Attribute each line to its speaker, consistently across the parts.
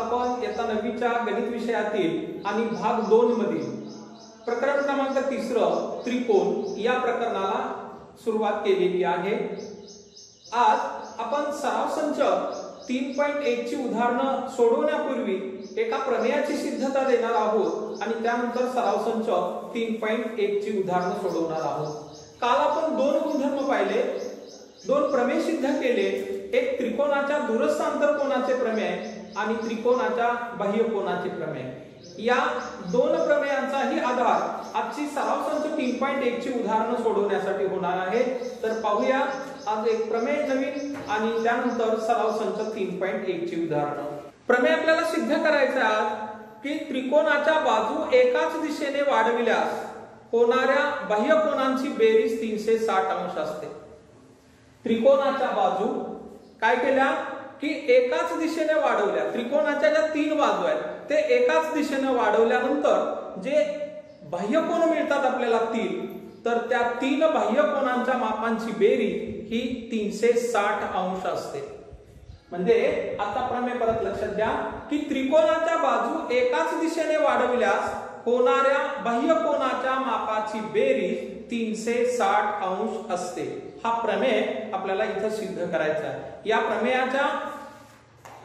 Speaker 1: आपण इयत्ता 9वीच्या गणित विषयातील आणि भाग 2 मधील प्रकरण क्रमांक 3 त्रिकोण या प्रकरणाला सुरुवात केलेली आहे। आज आपण सराव संच 3.1 ची उदाहरणं सोडवण्यापूर्वी एका प्रमेयाची सिद्धता देणार आहोत आणि त्यानंतर सराव संच 3.1 ची उदाहरणं सोडवणार आहोत। काल आपण 2 गुणधर्म पाहिले, 2 प्रमेय सिद्ध केले, एक त्रिकोणाच्या दूरस्थ अंतरकोनाचे प्रमेय आणि त्रिकोणाच्या बाह्यकोनाचे प्रमेय। या 2 प्रमेयांचाही आधार आजची सराव संच 3.1 ची उदाहरणं सोडवण्यासाठी होणार आहे। तर पाहूया आज एक प्रमेय नवीन आणि त्यानंतर सराव संच 3.1 ची उदाहरणं। प्रमेय आपल्याला सिद्ध करायचं आहे की त्रिकोणाच्या बाजू एकाच दिशेने वाढविल्यास होणाऱ्या बाह्यकोनांची बेरीज 360 अंश असते। त्रिकोणाच्या बाजू काय केल्या की एकाच दिशेने वाढवल्या, त्रिकोणाच्या ज्या 3 बाजू आहेत ते एकाच दिशेने वाढवल्यानंतर जे बाह्यकोन मिळतात आपल्याला 3, तर त्या 3 बाह्यकोनांच्या मापांची बेरीज ही 360 अंश असते। म्हणजे आता प्रमेय परत लक्षात घ्या की त्रिकोणाच्या बाजू एकाच दिशेने वाढविल्यास होणाऱ्या बाह्यकोनाच्या मापाची बेरीज 360 अंश असते। हा प्रमेय आपल्याला इथं सिद्ध करायचा आहे। या प्रमेयाचा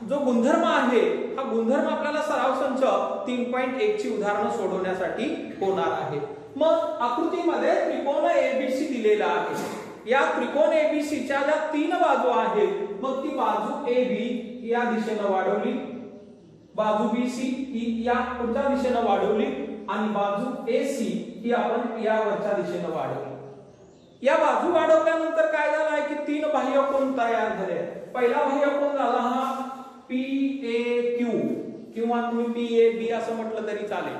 Speaker 1: जो गुणधर्म आहे हा गुणधर्म आपल्याला सराव संच 3.1 ची उदाहरणं सोडवण्यासाठी होणार आहे। मग आकृतीमध्ये त्रिकोण ABC दिलेला आहे। या त्रिकोण ABC च्या ज्या 3 बाजू आहेत, मग ती बाजू AB या दिशेने वाढवली, बाजू BC ही या पुढच्या दिशेने वाढवली आणि बाजू AC ही आपण या वरच्या दिशेने वाढवली। या बाजू वाढवल्यानंतर काय झालं आहे की 3 बाह्यकोन तयार झाले। पहिला बाह्यकोन झाला हा PAQ किंवा तुम्ही PAB असं म्हटलं तरी चालेल।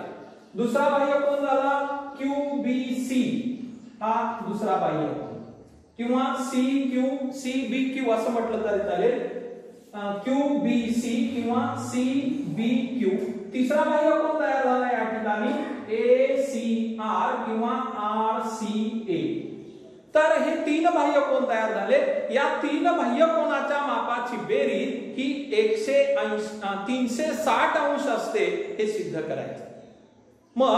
Speaker 1: दुसरा बाह्यकोन झाला QBC, हा दुसरा बाह्यकोन, किंवा CBQ असं म्हटलं तरी चालेल, QBC किंवा CBQ। तिसरा बाह्यकोन तयार झाला या ठिकाणी ACR किंवा RCA। तर हे 3 बाह्यकोन तयार झाले। या 3 बाह्यकोनाच्या मापाची बेरीज ही 360 अंश असते हे सिद्ध करायचं। मग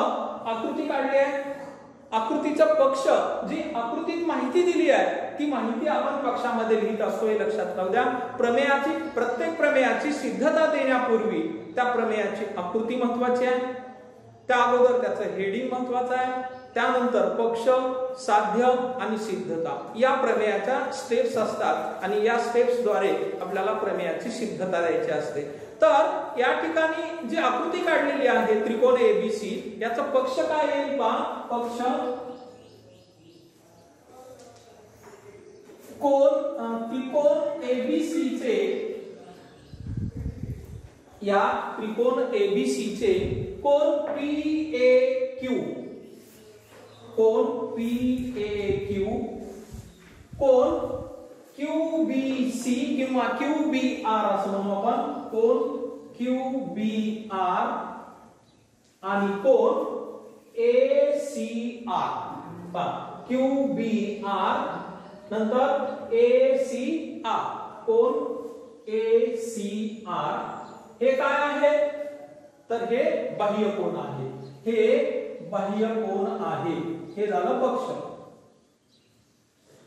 Speaker 1: आकृती काढली आहे, आकृतीचं पक्ष जी आकृतीत माहिती दिली आहे ती माहिती आपण पक्षामध्ये लिहित असतो हे लक्षात राहू द्या। प्रमेयाची प्रत्येक प्रमेयाची सिद्धता देण्यापूर्वी त्या प्रमेयाची आकृती महत्त्वाची आहे, त्या अगोदर त्याचं हेडिंग महत्त्वाचं आहे, त्यानंतर पक्ष, साध्य आणि सिद्धता या प्रमेयाच्या स्टेप्स असतात आणि या स्टेप्स द्वारे आपल्याला प्रमेयाची सिद्धता द्यायची असते। तर या ठिकाणी जी आकृती काढलेली आहे त्रिकोण ABC, याचा पक्ष काय येईल पहा, पक्ष त्रिकोण ABC चे, या त्रिकोण ABC चे कोण PAQ, कोण PAQ, कोण QBC किंवा QBR असं म्हणू आपण, कोण QBR आणि कोण ACR। QBR नंतर ACR, कोण ACR हे काय आहे तर हे बाह्यकोन आहे, हे बाह्यकोन आहे, हे झालं पक्ष,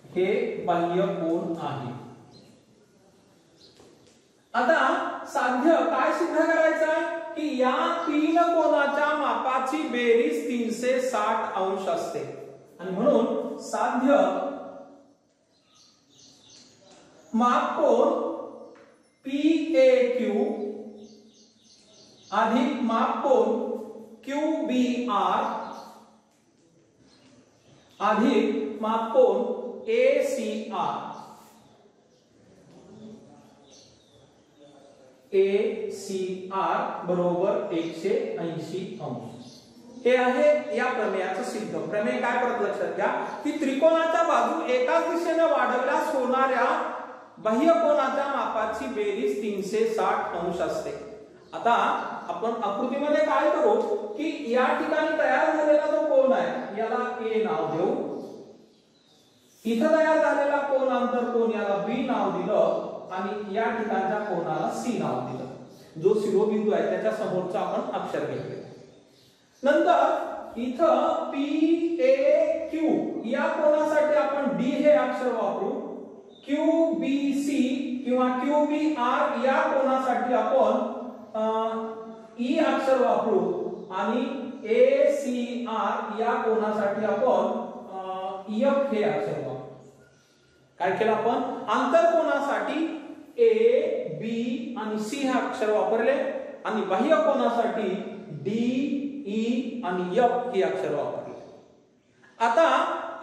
Speaker 1: हे बाह्यकोन आहे। आता साध्य काय सिद्ध करायचं आहे की या 3 कोनाच्या मापाची बेरीज 360 अंश असते आणि म्हणून साध्य मापकोन PAQ अधिक मापकोन QBR अधिक मापकोन ACR बरोबर 180 अंश। हे आहे या प्रमेयाचं सिद्ध। प्रमेय काय परत लक्षात घ्या की त्रिकोणाच्या बाजू एकाच दिशेने वाढवल्यास होणाऱ्या बाह्यकोनाच्या मापाची बेरीज 360 अंश असते। आता आपण आकृतीमध्ये काय करू की या ठिकाणी तयार झालेला जो कोन आहे याला A नाव देऊ, इथं तयार झालेला कोन अंतर कोन याला B नाव दिलं आणि या ठिकाणच्या कोनाला C नाव दिलं। जो शिरोबिंदू आहे त्याच्या समोरचा आपण अक्षर घेतोय. नंतर इथं पी ए क्यू या कोनासाठी आपण डी हे अक्षर वापरू. क्यू बी सी किंवा क्यू बी आर या कोनासाठी आपण ई अक्षर वापरू आणि ए सी आर या कोनासाठी आपण एफ हे अक्षर वापरू. काय केलं आपण आंतरकोनासाठी ए बी आणि सी हे अक्षर वापरले आणि बाह्य कोनासाठी डी ई आणि एफ हे अक्षर वापरले. आता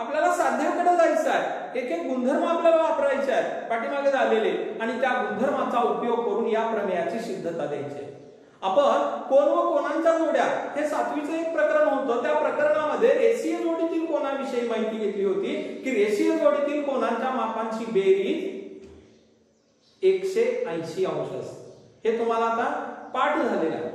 Speaker 1: आपल्याला साध्याकडे जायचं आहे. एक एक गुणधर्म आपल्याला वापरायचे आहेत पाठीमागे झालेले आणि त्या गुणधर्माचा उपयोग करून या प्रमेयाची सिद्धता द्यायची. आपण कोन व कोनांच्या जोड्या हे 7वीचं एक प्रकरण होतं. त्या प्रकरणामध्ये रेषीय जोडीतील कोनाविषयी माहिती घेतली होती की रेषीय जोडीतील कोनांच्या मापांची बेरीज 180 अंश असते. हे तुम्हाला आता पाठ झालेलं आहे,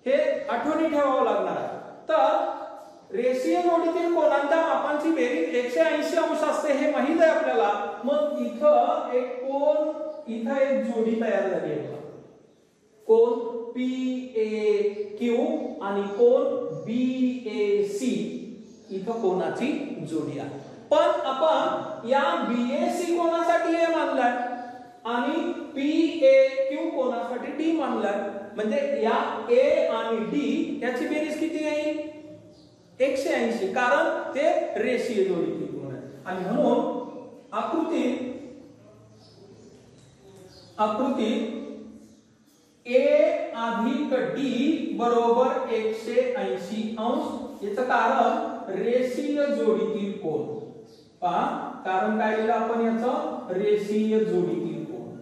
Speaker 1: हे आठवणी ठेवावं लागणार आहे. तर रेषीय जोडीतील कोनांच्या मापांची बेरीज 180 अंश असते हे माहित आहे आपल्याला. मग इथं एक कोन, इथं एक जोडी तयार झाली आहे. कोन पी ए क्यू आणि कोन बी ए सी इथं कोनाची जोडी आहे. पण आपण या बी ए सी कोनासाठी ए मानलाय आणि पी ए क्यू कोनासाठी डी मानलाय. म्हणजे या ए आणि डी याची बेरीज किती येईल 180, कारण ते रेषीय जोडीतील कोन आहे. आणि म्हणून आकृती ए अधिक डी बरोबर 180 अंश. याचं कारण रेषीय जोडीतील कोन. पहा कारण काय लिहिलं आपण याचं रेषीय जोडीतील कोन.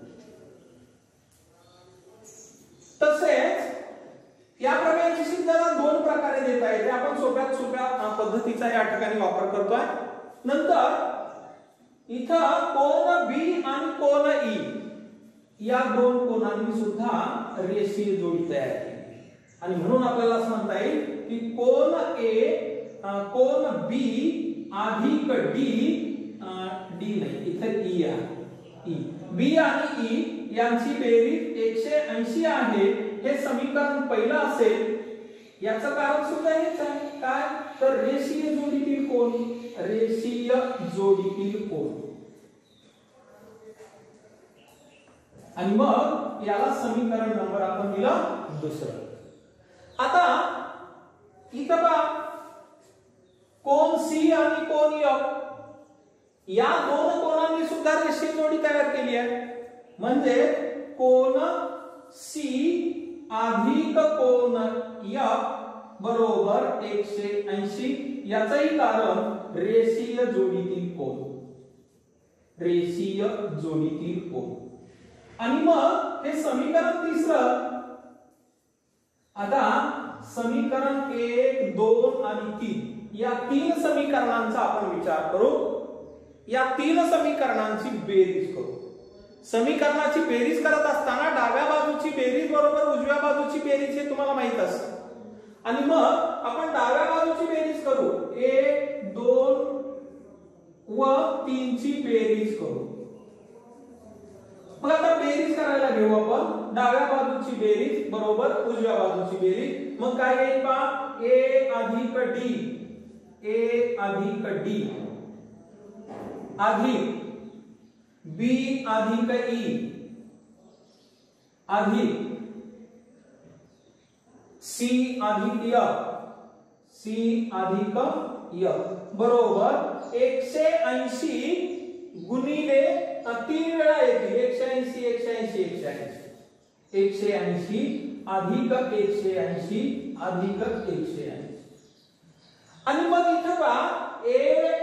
Speaker 1: तसेच या प्रमेयाची सिद्धता 2 प्रकारे देता येते. आपण सोप्यात सोप्या पद्धतीचा या ठिकाणी वापर करतोय. नंतर इथं कोन बी आणि कोन ई या 2 कोनांनी सुद्धा रेषीय जोडी तयार केली आणि म्हणून आपल्याला असं म्हणता येईल की कोन ए कोन बी अधिक डी डी नाही इथे ई आहे. ई बी आणि ई यांची बेरीज 180 आहे. हे समीकरण पहिलं असेल. याचं कारण सुद्धा हेच आहे. काय तर रेषीय जोडीतील कोन, रेषीय जोडीतील कोन. आणि मग याला समीकरण नंबर आपण दिला दुसरं. आता इथं बघा कोन सी आणि कोन एफ या 2 कोनांनी सुद्धा रेषीय जोडी तयार केली आहे. म्हणजे कोन सी अधिक कोन एफ बरोबर 180. याचंही कारण रेषीय जोडीतील कोन, रेषीय जोडीतील कोन. आणि मग हे समीकरण तिसरं. आता समीकरण 1 2 आणि 3 या 3 समीकरणांचा आपण विचार करू. या 3 समीकरणांची बेरीज करू. समीकरणाची बेरीज करत असताना डाव्या बाजूची बेरीज बरोबर उजव्या बाजूची बेरीज हे तुम्हाला माहित असतं. आणि मग आपण डाव्या बाजूची बेरीज करू. 1 2 व 3 ची बेरीज करू. मग आता बेरीज करायला घेऊ आपण. डाव्या बाजूची बेरीज बरोबर उजव्या बाजूची बेरीज. मग काय येईल पहा ए अधिक डी, ए अधिक डी अधिक बी अधिक ई अधिक सी अधिक एफ, सी अधिक एफ बरोबर 180 गुणिले 3 वेळा येतील. 180 180 180 180 अधिक 180 अधिक 180. आणि मग इथं पहा ए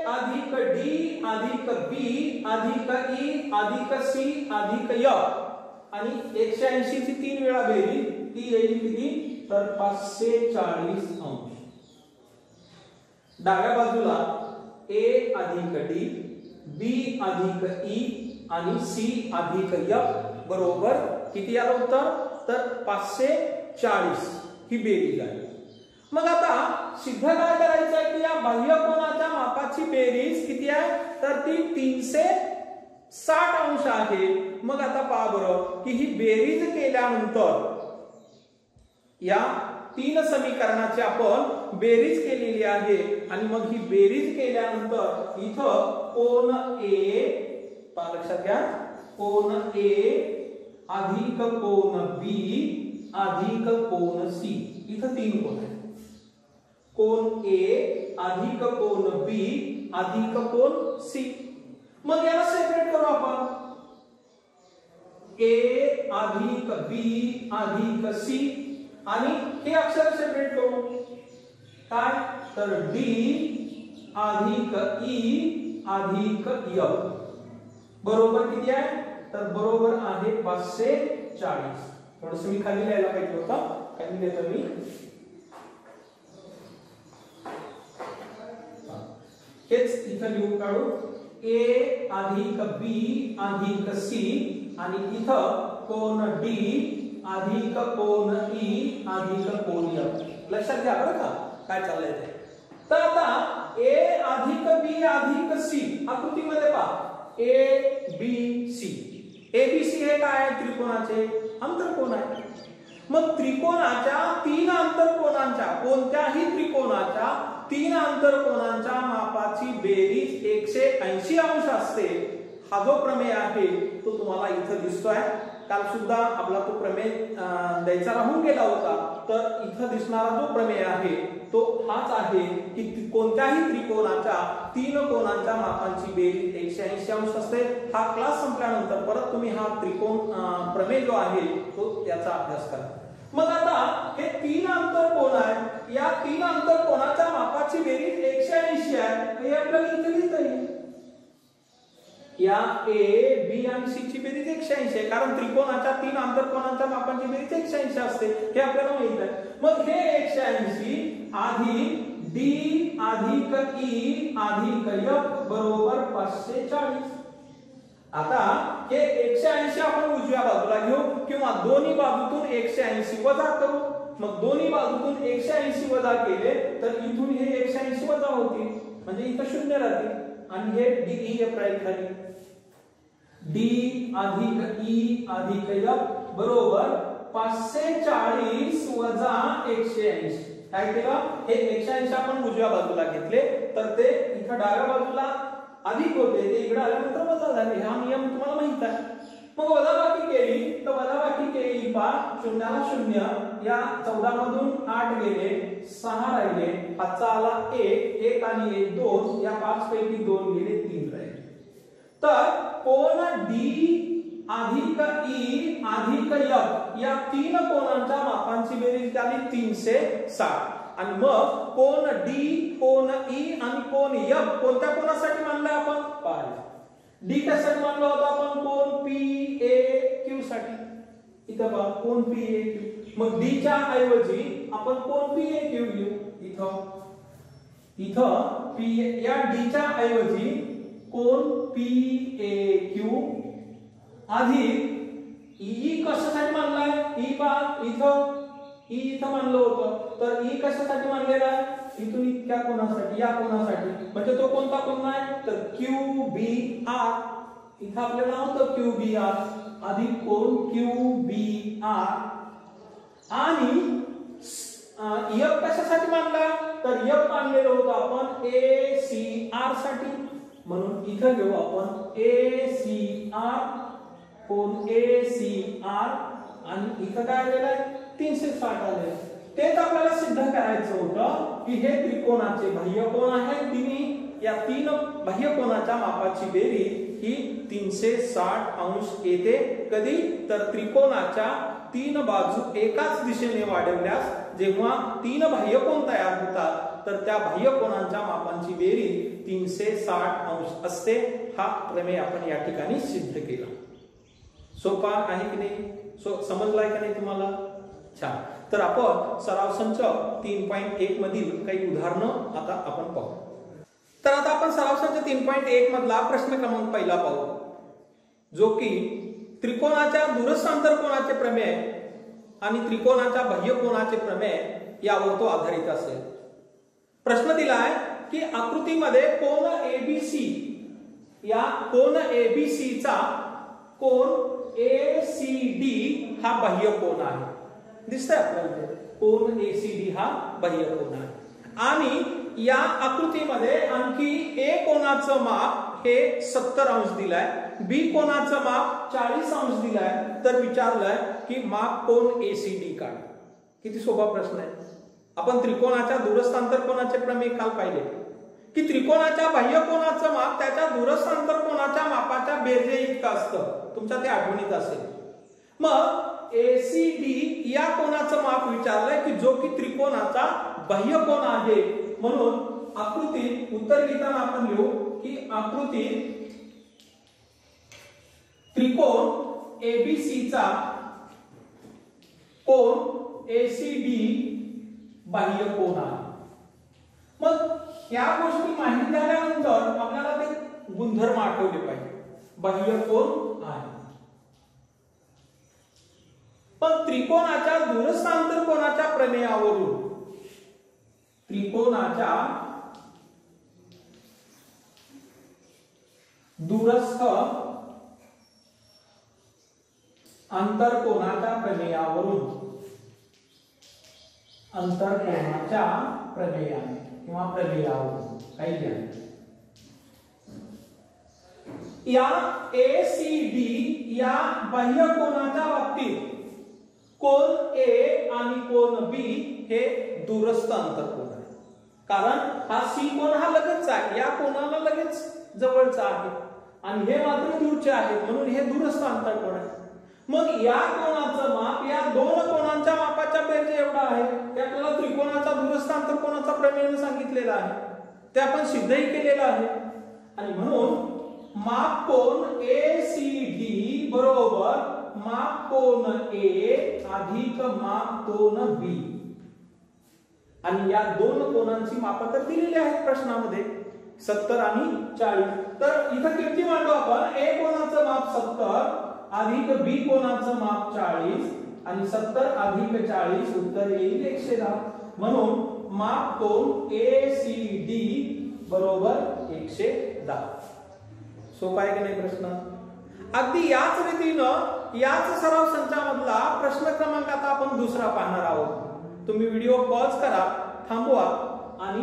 Speaker 1: अधिक डी अधिक बी अधिक ई अधिक सी अधिक एफ आणि 180 ची 3 वेळा बेरीज ती येईल किती तर 540 अंश. डाव्या बाजूला ए अधिक डी बी अधिक ई आणि सी अधिक एफ बरोबर किती आलं उत्तर तर 540 ही बेरीज आहे. मग आता सिद्ध काय करायचं आहे की या बाह्य कोनाच्या मापाची बेरीज किती आहे तर ती 360 अंश आहे. मग आता पहा बरं की ही बेरीज केल्यानंतर या तीन समीकरणाची आपण बेरीज केलेली आहे आणि मग ही बेरीज केल्यानंतर इथं कोन ए, लक्षात घ्या, कोन ए अधिक कोन बी अधिक कोन सी, इथं तीन कोन आहेत. कोन ए अधिक कोन बी अधिक कोन सी. मग याला सेपरेट करू आपण. ए अधिक बी अधिक सी आणि हे अक्षर सेपरेट करू. काय तर डी अधिक ई अधिक एफ बरोबर किती आहे तर बरोबर आहे 540. थोडस मी खाली लिहायला पाहिजे होतं, खाली लिहितो मी. हेच इथं लिहून काढू. ए अधिक बी अधिक सी आणि इथं कोन डी अधिक कोन ई अधिक कोन एफ. लक्षात घ्या बरं का काय चाललंय ते. तर आता ए अधिक बी अधिक सी आकृतीमध्ये पहा. A B C, A B C हे काय आहे त्रिकोणाचे अंतरकोन आहे. मग त्रिकोणाच्या तीन अंतरकोनांच्या, कोणत्याही त्रिकोणाच्या तीन अंतरकोनांच्या मापाची बेरीज 180 अंश असते. हा जो प्रमेय आहे तो तुम्हाला इथं दिसतोय. काल सुद्धा आपला तो प्रमेय द्यायचा राहून गेला होता. तर इथं दिसणारा जो प्रमेय आहे तो हाच आहे की कोणत्याही त्रिकोणाच्या तीन कोनांच्या मापांची बेरीज 180 अंश असते. हा क्लास संपल्यानंतर परत तुम्ही हा त्रिकोण प्रमेय जो आहे तो त्याचा अभ्यास करा. मग आता हे तीन अंतरकोन आहे, या तीन अंतरकोनाच्या मापाची बेरीज 180 आहे. हे आपल्याला इथे लिहिता येईल. या ए बी आणि सी ची बेरीज 180 आहे कारण त्रिकोणाच्या तीन अंतरकोनांच्या मापांची बेरीज 180 असते हे आपल्याला माहित आहे. मग हे 180 अधिक डी अधिक ई अधिक एफ बरोबर 540. आता हे 180 आपण उजव्या बाजूला घेऊ किंवा दोन्ही बाजूतून 180 वजा करू. मग दोन्ही बाजूतून 180 वजा केले तर इथून हे 180 वजा होतील म्हणजे इथं शून्य राहतील आणि हे डी एफ राहील खाली. डी अधिक ई अधिक एफ बरोबर 540 वजा 180. काय केलं हे 180 आपण उजव्या बाजूला घेतले तर ते इथं डाव्या बाजूला अधिक होते, ते इकडे आल्यानंतर वजा झाले. हा नियम तुम्हाला माहित आहे. मग वजाबाकी केली तर वजाबाकी केली 5 शून्याला शून्य, या 14 मधून 8 गेले 6 राहिले, हातचा आला 1 आणि 1 2, या 5 पैकी 2 गेले 3 राहिले. तर कोन डी अधिक ई अधिक एफ या तीन कोनांच्या मापांची बेरीज झाली 360. आणि मग कोन डी कोन ई आणि कोन एफ कोणत्या कोणासाठी मानलाय आपण पाय. डी कशासाठी मानला होता आपण कोन पी ए क्यू साठी. इथं पहा कोन पी ए क्यू. मग डी च्या ऐवजी आपण कोन पी ए क्यू घेऊ. इथं पी या डी च्या ऐवजी कोन पी ए क्यू अधिक ई कशासाठी मानलाय ई पहा इथं ई इथं मानलं होतं तर ई कशासाठी मानलेला आहे इथून इतक्या कोणासाठी या कोणासाठी म्हणजे तो कोणता कोण आहे तर क्यू बी आर. इथं आपल्याला होतं क्यू बी आर अधिक कोन क्यू बी आर आणि एफ कशासाठी मानला तर एफ मानलेलं होतं आपण ए सी आर साठी. म्हणून इथं घेऊ आपण ए सी आर कोन ए सी आर आणि इथं काय आलेलं आहे 360 आले. तेच आपल्याला सिद्ध करायचं होतं की हे त्रिकोणाचे बाह्यकोन आहेत तिन्ही, या तीन बाह्यकोनाच्या मापाची बेरीज ही 360 अंश येते. कधी तर त्रिकोणाच्या तीन बाजू एकाच दिशेने वाढवल्यास जेव्हा तीन बाह्यकोन तयार होतात तर त्या बाह्यकोनांच्या मापांची बेरीज 360 अंश असते. हा प्रमेय आपण या ठिकाणी सिद्ध केला. सोपा आहे की नाही, समजलाय का नाही तुम्हाला. छान. तर आपण सराव संच 3.1 मधील काही उदाहरणं आता आपण पाहू. तर आता आपण सराव संच 3.1 मधला प्रश्न क्रमांक पहिला पाहू जो की त्रिकोणाच्या दूरस्थ अंतरकोनाचे प्रमेय आणि त्रिकोणाच्या बाह्यकोनाचे प्रमेय यावर तो आधारित असेल. प्रश्न दिलाय की आकृतीमध्ये कोन एबीसी, या कोन एबीसी चा कोन एसीडी हा बाह्यकोन आहे. दिसतंय आपल्याला कोन एसीडी हा बाह्य कोन आहे. आणि या आकृतीमध्ये आणखी ए कोनाचं माप हे 70 अंश दिलाय, बी कोनाचं माप 40 अंश दिलाय. तर विचारलंय की माप कोन एसीडी काढ. किती सोपा प्रश्न आहे. आपण त्रिकोणाच्या दूरस्थ आंतरकोनाचे प्रमेय काल पाहिले की त्रिकोणाच्या बाह्य कोनाचं माप त्याच्या दूरस्थ आंतरकोनाच्या मापाच्या बेरजे इतकं असतं. तुमच्या ते आठवणीत असेल. मग एसीडी या कोनाचं माप विचारलंय की जो की त्रिकोणाचा बाह्य कोन आहे. म्हणून आकृतीत उत्तर लिहिताना आपण लिहू की आकृतीत त्रिकोण एबीसी चा कोन एसीडी बाह्य कोन आहे. मग या गोष्टी माहिती झाल्यानंतर आपल्याला ते गुणधर्म आठवले पाहिजे. बाह्य कोन आहे. पण त्रिकोणाच्या दूरस्थ आंतरकोनाच्या प्रमेयावरून त्रिकोणाच्या दूरस्थ आंतरकोनाच्या प्रमेयावरून अंतरकोनाच्या प्रमेयाने किंवा प्रमेयावरून काही घ्या. या एसीडी या बाह्य कोनाच्या बाबतीत कोन ए आणि कोन बी हे दूरस्थ आंतरकोन आहे. कारण हा सी कोन हा लगतच आहे, या कोनाला लगेच जवळचा आहे आणि हे मात्र दूरचे आहे, म्हणून हे दूरस्थ आंतरकोन आहे. मग या कोनाचं माप या दोन कोनांच्या मापाच्या बेरजे एवढा आहे. ते आपल्याला त्रिकोणाचा दूरस्थ आंतरकोनाचा प्रमेय सांगितलेला आहे, ते आपण सिद्धही केलेलं आहे. आणि म्हणून माप कोन एसीडी बरोबर माप कोन ए अधिक माप कोन बी. आणि या दोन कोनांची माप तर दिलेली आहेत प्रश्नामध्ये 70 आणि 40. तर इथं किती मांडू आपण. ए कोनाचं माप 70 अधिक बी कोनाचं माप 40 आणि 70 अधिक 40 उत्तर येईल 110. म्हणून माप कोन एसीडी बरोबर 110. सोपा आहे की नाही प्रश्न. अगदी याच रीतीनं याच सराव संचामधला प्रश्न क्रमांक आता आपण दुसरा पाहणार आहोत. तुम्ही व्हिडिओ पॉज करा, थांबवा आणि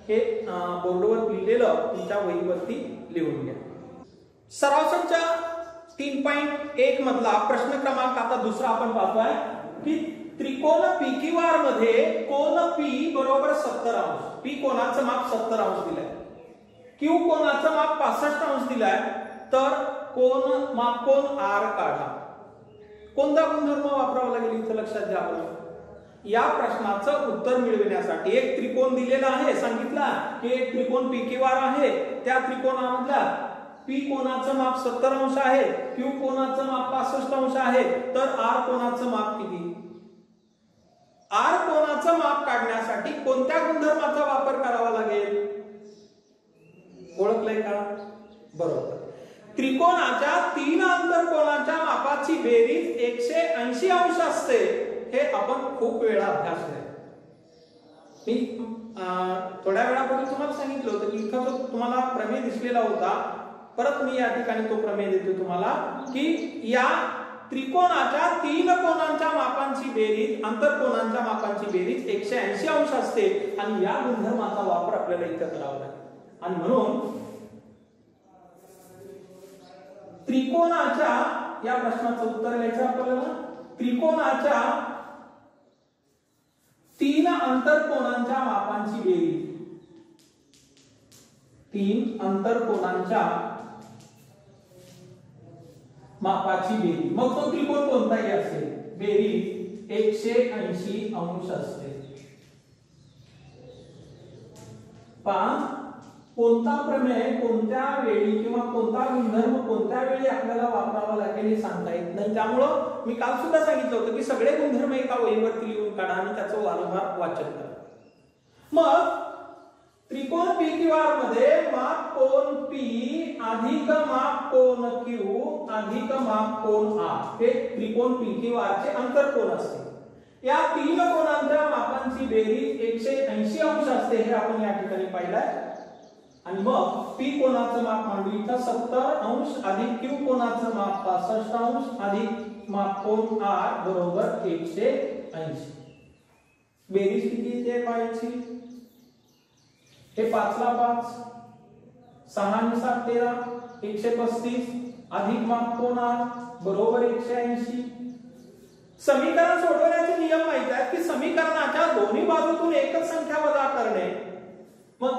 Speaker 1: हे बोर्डवर लिहिलेलं तुमच्या वहीवरती लिहून घ्या. सराव संच 3.1 मधला प्रश्न क्रमांक आता दुसरा आपण पाहतोय की त्रिकोण पीक्यूआर मध्ये कोन पी बरोबर 70 अंश. पी कोनाचं माप 70 अंश दिलंय, क्यू कोनाचं माप 65 अंश दिलाय. तर माप कोन आर काढा. कोणता गुणधर्म वापरावा लागेल इथं लक्षात घ्या. या प्रश्नाचं उत्तर मिळविण्यासाठी एक त्रिकोण दिलेला आहे, सांगितला की एक त्रिकोण पीक्यूआर आहे. त्या त्रिकोणामधला पी कोनाचं माप 70 अंश आहे, क्यू कोनाचं माप 65 अंश आहे. तर आर कोनाचं माप किती. आर कोनाचं माप काढण्यासाठी कोणत्या गुणधर्माचा वापर करावा लागेल. ओळखलंय का. बरोबर. त्रिकोणाच्या 3 अंतरकोनाच्या मापाची बेरीज 180 अंश असते. हे आपण खूप वेळा अभ्यासलंय. मी थोड्या वेळापूर्वी तुम्हाला सांगितलं होतं की इथं जो तुम्हाला प्रमेय दिसलेला होता, परत मी या ठिकाणी तो प्रमेय देतो तुम्हाला की या त्रिकोणाच्या 3 कोनांच्या मापांची बेरीज आंतरकोनांच्या मापांची बेरीज 180 अंश असते. आणि या गुणधर्माचा वापर आपल्याला इथं करावा लागेल. आणि म्हणून त्रिकोणाच्या या प्रश्नाचं उत्तर द्यायचं आपल्याला. त्रिकोणाच्या 3 अंतरकोनांच्या मापांची बेरीज 3 अंतरकोनांच्या मापाची बेरीज. मग तो त्रिकोण कोणताही असेल, बेरीज 180 अंश असते. कोणता प्रमेय कोणत्या वेळी किंवा कोणता गुणधर्म कोणत्या वेळी आपल्याला वापरावा लागेल हे सांगता येत नाही. त्यामुळं मी काल सुद्धा सांगितलं होतं की सगळे गुणधर्म एका वहीवरती लिहून काढा आणि त्याचं वारंवार वाचन करा. मग त्रिकोण पीक्यूआर मध्ये माप कोन पी अधिक माप कोन क्यू अधिक माप कोन आर हे त्रिकोण पीक्यूआर चे अंतरकोन असते. या 3 कोनांच्या मापांची बेरीज 180 अंश असते. हे आपण या ठिकाणी पाहिलंय. आणि मग पी कोनाचं माप मांडू इथं 70 अंश अधिक क्यू कोनाचं माप 65 अंश अधिक माप कोन आर बरोबर 180 180. बेरीज किती येते पाहायची? हे 5 ला 5, 6 आणि 7 13, 135 अधिक माप कोण 8 बरोबर 180. समीकरण सोडवण्याचे नियम माहित आहेत की समीकरणाच्या दोन्ही बाजूतून एकच संख्या वजा करणे. मग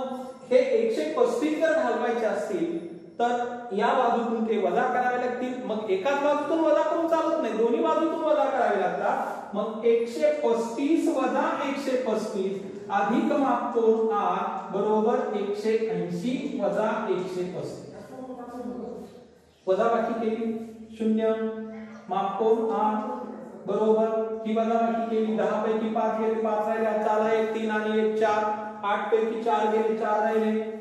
Speaker 1: हे 135 जर घालवायचे असतील तर या बाजूतून ते वजा करावे लागतील. मग एकाच बाजूतून वजा करून चालत नाही, दोन्ही बाजूतून वजा करावे लागतात. मग 135 वजा 135 अधिक माप कोण 8 बरोबर 180 वजा 135. वजाबाकी केली 0 माप कोण 8 बरोबर ही वजाबाकी केली 10 पैकी 5 गेले 5 राहिले, चाला 1 3 आणि 1 4, 8 पैकी 4 गेले 4 राहिले,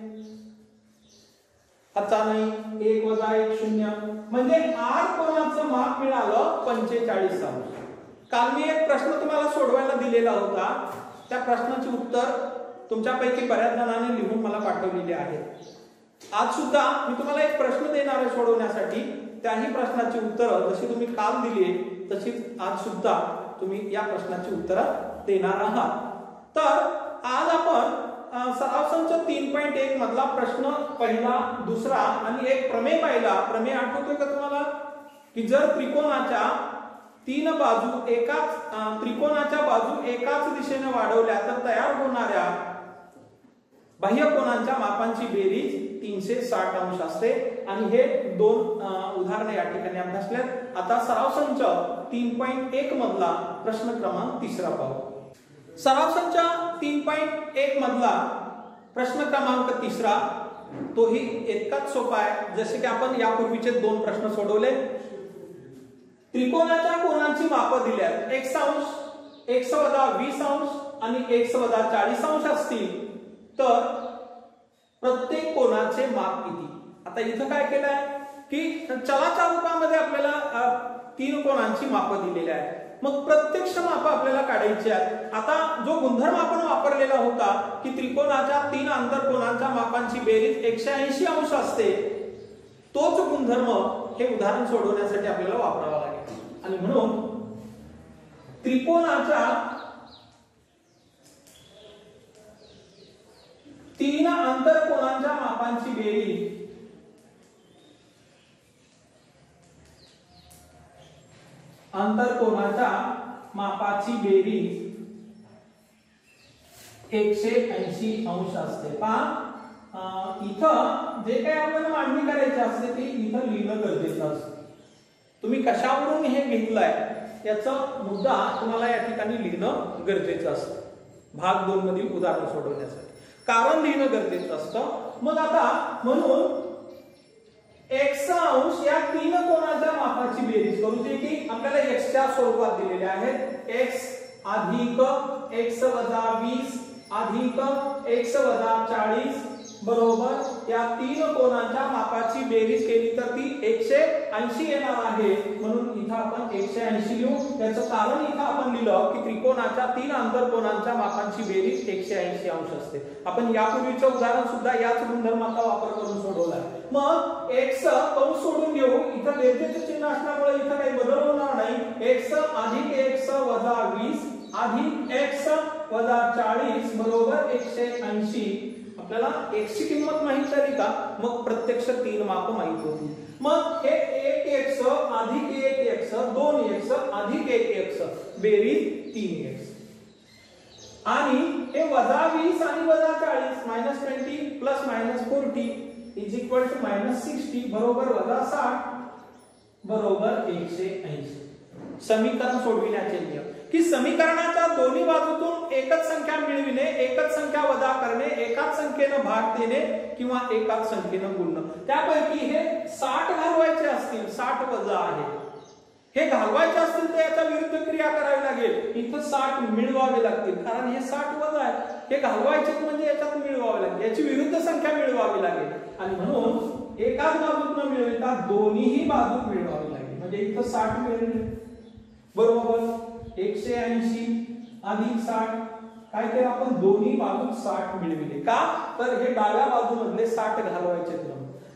Speaker 1: आता नाही 1 वजा 1 0 म्हणजे 8 कोणाचं माप मिळालं 45 अंश. काल मी एक प्रश्न तुम्हाला सोडवायला दिलेला होता, त्या प्रश्नाचे उत्तर तुमच्यापैकी बऱ्याच जणांनी लिहून मला पाठवलेले आहे. आज सुद्धा मी तुम्हाला एक प्रश्न देणार आहे सोडवण्यासाठी. त्याही प्रश्नाची उत्तरं जशी तुम्ही काल दिली तशीच आज सुद्धा तुम्ही या प्रश्नाची उत्तरं देणार आहात. तर आज आपण सराव संच 3.1 मधला प्रश्न पहिला, दुसरा आणि एक प्रमेय पाहिला. प्रमेय आठवतोय का तुम्हाला? की जर त्रिकोणाच्या बाजू एकाच दिशेने वाढवल्या तर तयार होणाऱ्या बाह्य कोनांच्या मापांची बेरीज 360 अंश असते. आणि हे दोन उदाहरणे या ठिकाणी अभ्यासल्यात. आता सराव संच 3.1 मधला प्रश्न क्रमांक 3 पाहू. सराव संच 3.1 मधला प्रश्न क्रमांक 3 तोही इतकाच सोपा आहे जसे की आपण यापूर्वीचे 2 प्रश्न सोडवले. त्रिकोणाच्या कोनांची माप दिल्यात x अंश, x वजा 20 अंश आणि x वजा 40 अंश असतील तर प्रत्येक कोनाचे माप किती? आता इथं काय केलंय की चलाच्या रूपामध्ये आपल्याला 3 कोनांची माप दिलेली आहे. मग प्रत्यक्ष माप आपल्याला काढायची आहेत. आता जो गुणधर्म आपण वापरलेला होता की त्रिकोणाच्या 3 आंतरकोनांच्या मापांची बेरीज 180 अंश असते, तोच गुणधर्म हे उदाहरण सोडवण्यासाठी आपल्याला वापरावा लागेल. आणि म्हणून त्रिकोणाच्या 3 आंतरकोनांच्या मापांची बेरीज आंतरकोनाच्या मापाची बेरीज 180 अंश असते. पहा इथं जे काही आपल्याला मांडणी करायची असते ते इथं लिहिणं गरजेचं असतं. तुम्ही कशावरून हे घेतलंय याचा मुद्दा तुम्हाला या ठिकाणी लिहिणं गरजेचं असतं. भाग 2 मधील उदाहरण सोडवण्यासाठी कारण लिहिणं गरजेचं असतं. मग आता म्हणून x अंश या 3 कोनाच्या मापाची बेरीज करू जे की आपल्याला x च्या स्वरूपात दिलेले आहेत. x अधिक x वजा 20 अधिक x वजा 40 बरोबर या 3 कोनांच्या मापाची बेरीज केली तर ती 180 येणार आहे. म्हणून इथं आपण 180 लिहू. त्याचं कारण इथं आपण लिहिलं की त्रिकोणाच्या 3 आंतरकोनांच्या मापांची बेरीज 180 अंश असते. आपण यापूर्वीचं उदाहरण सुद्धा याच गुणधर्माचा वापर करून सोडवलाय. मग x कंस सोडून घेऊ. इथं बेरजेचं चिन्ह असल्यामुळे इथं काही बदल होणार नाही. x अधिक x वजा 20 अधिक x वजा 40 बरोबर 180. आपल्याला x ची किंमत माहित झाली का? मग प्रत्यक्ष 3 माप माहित होती. मग हे 1x अधिक 1x 2x अधिक 1x बेरीज 3x आणि हे वजा 20 आणि वजा 40 -20 प्लस -40 इज इक्वल टू -60 बरोबर वजा 60 बरोबर 180. समीकरण सोडविण्याचे नियम की समीकरणाच्या दोन्ही बाजूतून एकच संख्या मिळविणे, एकच संख्या वजा करणे, एकाच संख्येने भाग देणे किंवा एकाच संख्येने गुणणे. त्यापैकी हे 60 घालवायचे असतील, 60 वजा आहे, हे घालवायचे असतील तर याच्या विरुद्ध क्रिया करावी लागेल. इथं 60 मिळवावे लागतील कारण हे 60 वजा आहे. हे घालवायचे म्हणजे याच्यात मिळवावे लागेल, याची विरुद्ध संख्या मिळवावी लागेल. आणि म्हणून एकाच बाजूतून मिळविता दोन्हीही बाजू मिळवावी लागेल. म्हणजे इथं 60 मिळविले बरोबर 180 अधिक 60 काय केलं आपण दोन्ही बाजू 60 मिळविले. का तर हे डाव्या बाजूमधले 60 घालवायचे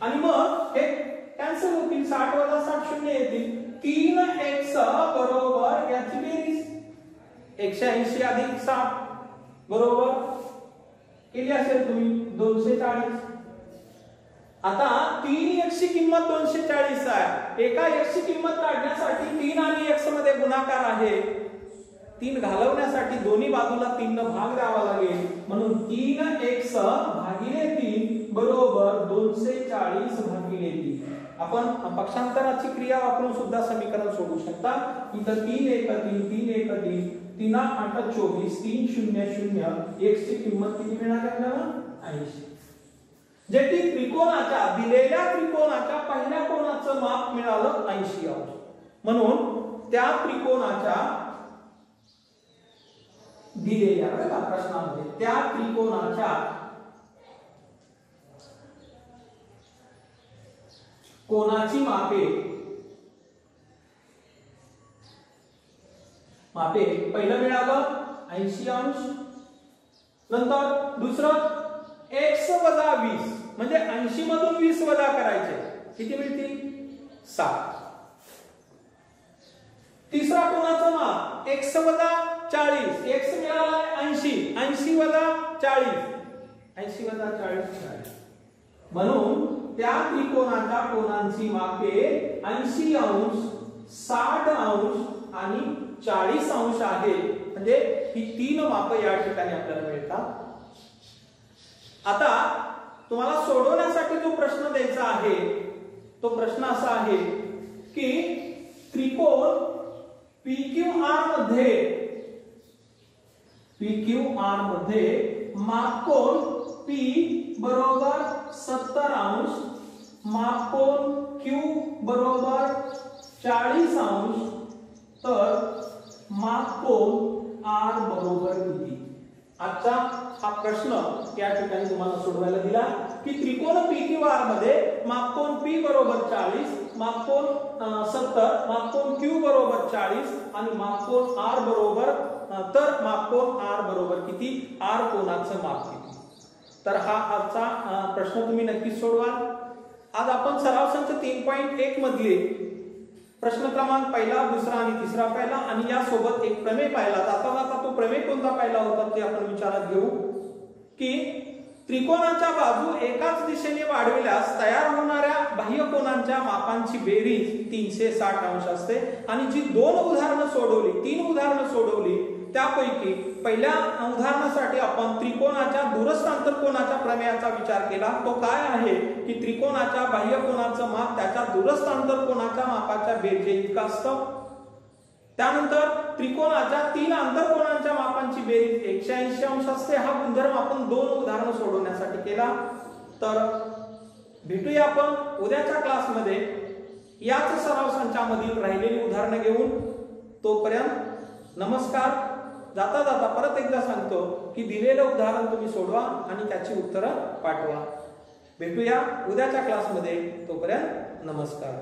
Speaker 1: आणि मग हे कॅन्सल होतील. 60 वजा 60 शून्य येतील. 3x बरोबर याची बेरीज 180 अधिक 60 बरोबर केली असेल तुम्ही 240. आता 3x ची किंमत 240 आहे. एका x ची किंमत काढण्यासाठी 3 आणि x मध्ये गुणाकार आहे. 3 घालवण्यासाठी दोन्ही बाजूला 3 न भाग द्यावा लागेल. म्हणून 3x भागिले 3 बरोबर 240 भागिले 3. आपण पक्षांतराची क्रिया वापरून सुद्धा समीकरण सोडवू शकता. इथं 3 1 3 3 1 3 3 8 24 3 0 0 x ची किंमत किती मिळणार आहे आपल्याला 80. जे की त्रिकोणाच्या दिलेल्या त्रिकोणाच्या पहिल्या कोनाचं माप मिळालं 80 अंश. म्हणून त्या त्रिकोणाच्या दिलेल्या प्रश्नामध्ये त्या त्रिकोणाच्या कोनाची मापे पहिलं मिळालं 80 अंश. नंतर दुसरं x वजा 20 म्हणजे 80 मधून 20 वजा करायचे किती मिळतील 60. तिसरा कोणाचं माप x वजा 40. x मिळाला 80 80 वजा 40 80 वजा 40. म्हणून त्या त्रिकोणाच्या कोनांची मापे 80 अंश 60 अंश आणि 40 अंश आहे. म्हणजे ही 3 मापे या ठिकाणी आपल्याला मिळतात. आता तुम्हाला सोडवण्यासाठी जो प्रश्न द्यायचा आहे तो प्रश्न असा आहे की त्रिकोण PQR मध्ये मापकोन P बरोबर 70 अंश, मापकोन Q बरोबर 40 अंश, तर मापकोन R बरोबर किती. आजचा हा प्रश्न या ठिकाणी तुम्हाला सोडवायला दिला की त्रिकोण PQR मध्ये मापकोन P बरोबर 40, मापकोन 70, मापकोन Q बरोबर 40 आणि मापकोन R बरोबर तर मापकोन R बरोबर किती, R कोनाचं माप किती. तर हा आजचा प्रश्न तुम्ही नक्कीच सोडवाल. आज आपण सराव संच 3.1 मधले प्रश्न क्रमांक पहिला, दुसरा आणि तिसरा पाहिला आणि या सोबत एक प्रमेय पाहिला. आता तो प्रमेय कोणता पाहिला होता ते आपण विचारात घेऊ की त्रिकोणाच्या बाजू एकाच दिशेने वाढविल्यास तयार होणाऱ्या बाह्य कोनांच्या मापांची बेरीज 360 अंश असते. आणि जी 3 उदाहरणं सोडवली त्यापैकी पहिल्या उदाहरणासाठी आपण त्रिकोणाच्या दूरस्थ आंतरकोनाच्या प्रमेयाचा विचार केला. तो काय आहे की त्रिकोणाच्या बाह्य कोनाचं माप त्याच्या दूरस्थ आंतरकोनाच्या मापाच्या बेरजे इतकं असतं. त्यानंतर त्रिकोणाच्या 3 आंतरकोनांच्या मापांची बेरीज 180 अंश असते. हा गुणधर्म आपण 2 उदाहरणं सोडवण्यासाठी केला. तर भेटूया आपण उद्याच्या क्लासमध्ये याच सराव संचामधील राहिलेली उदाहरणं घेऊन. तोपर्यंत नमस्कार. जाता जाता परत एकदा सांगतो की दिलेलं उदाहरण तुम्ही सोडवा आणि त्याची उत्तरं पाठवा. भेटूया उद्याच्या क्लासमध्ये. तोपर्यंत नमस्कार.